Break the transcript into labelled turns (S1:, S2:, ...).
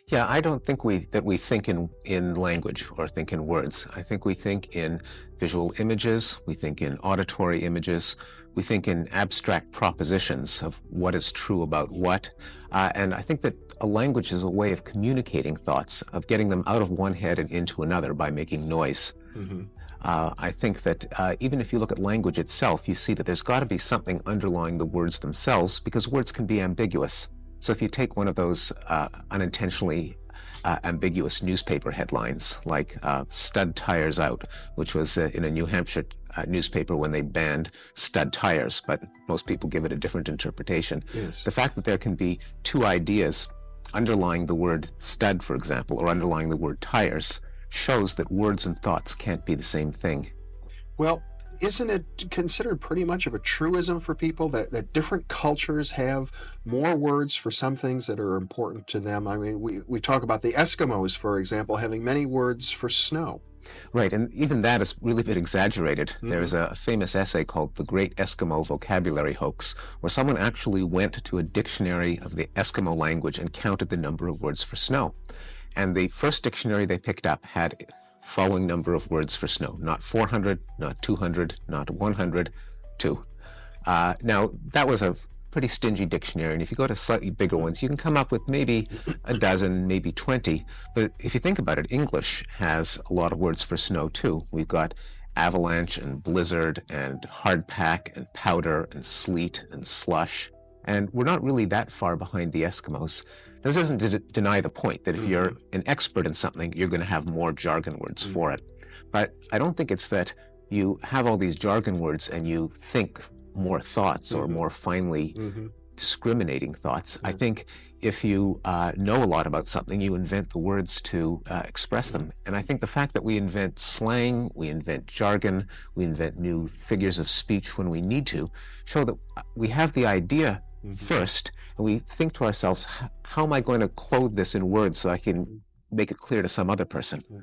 S1: Yeah, I don't think we think in language or think in words. I think we think in visual images, we think in auditory images, we think in abstract propositions of what is true about what. And I think that a language is a way of communicating thoughts, of getting them out of one head and into another by making noise.
S2: Hmm.
S1: I think that even if you look at language itself, you see that there's got to be something underlying the words themselves, because words can be ambiguous. So if you take one of those unintentionally ambiguous newspaper headlines, like "Stud Tires Out," which was in a New Hampshire newspaper when they banned stud tires, but most people give it a different interpretation.
S2: Yes.
S1: The fact that there can be two ideas underlying the word stud, for example, or underlying the word tires, shows that words and thoughts can't be the same thing.
S2: Well, isn't it considered pretty much of a truism for people that different cultures have more words for some things that are important to them? I mean, we talk about the Eskimos, for example, having many words for snow.
S1: Right, and even that has really been exaggerated.
S2: Hmm.
S1: There's a famous essay called "The Great Eskimo Vocabulary Hoax," where someone actually went to a dictionary of the Eskimo language and counted the number of words for snow. And the first dictionary they picked up had the following number of words for snow: not 400, not 200, not 100, 2. Now, that was a pretty stingy dictionary, and if you go to slightly bigger ones, you can come up with maybe a dozen, maybe 20. But if you think about it, English has a lot of words for snow too. We've got avalanche and blizzard and hardpack and powder and sleet and slush. And we're not really that far behind the Eskimos. This doesn't deny the point that if
S2: Hmm.
S1: you're an expert in something, you're going to have more jargon words for it. But I don't think it's that you have all these jargon words and you think more thoughts or
S2: Hmm.
S1: more finely
S2: Hmm.
S1: discriminating thoughts. I
S2: Yes.
S1: think if you know a lot about something, you invent the words to express
S2: Mhm.
S1: them. And I think the fact that we invent slang, we invent jargon, we invent new figures of speech when we need to, show that we have the idea
S2: Mhm.
S1: first, and we think to ourselves, how am I going to clothe this in words so I can make it clear to some other person?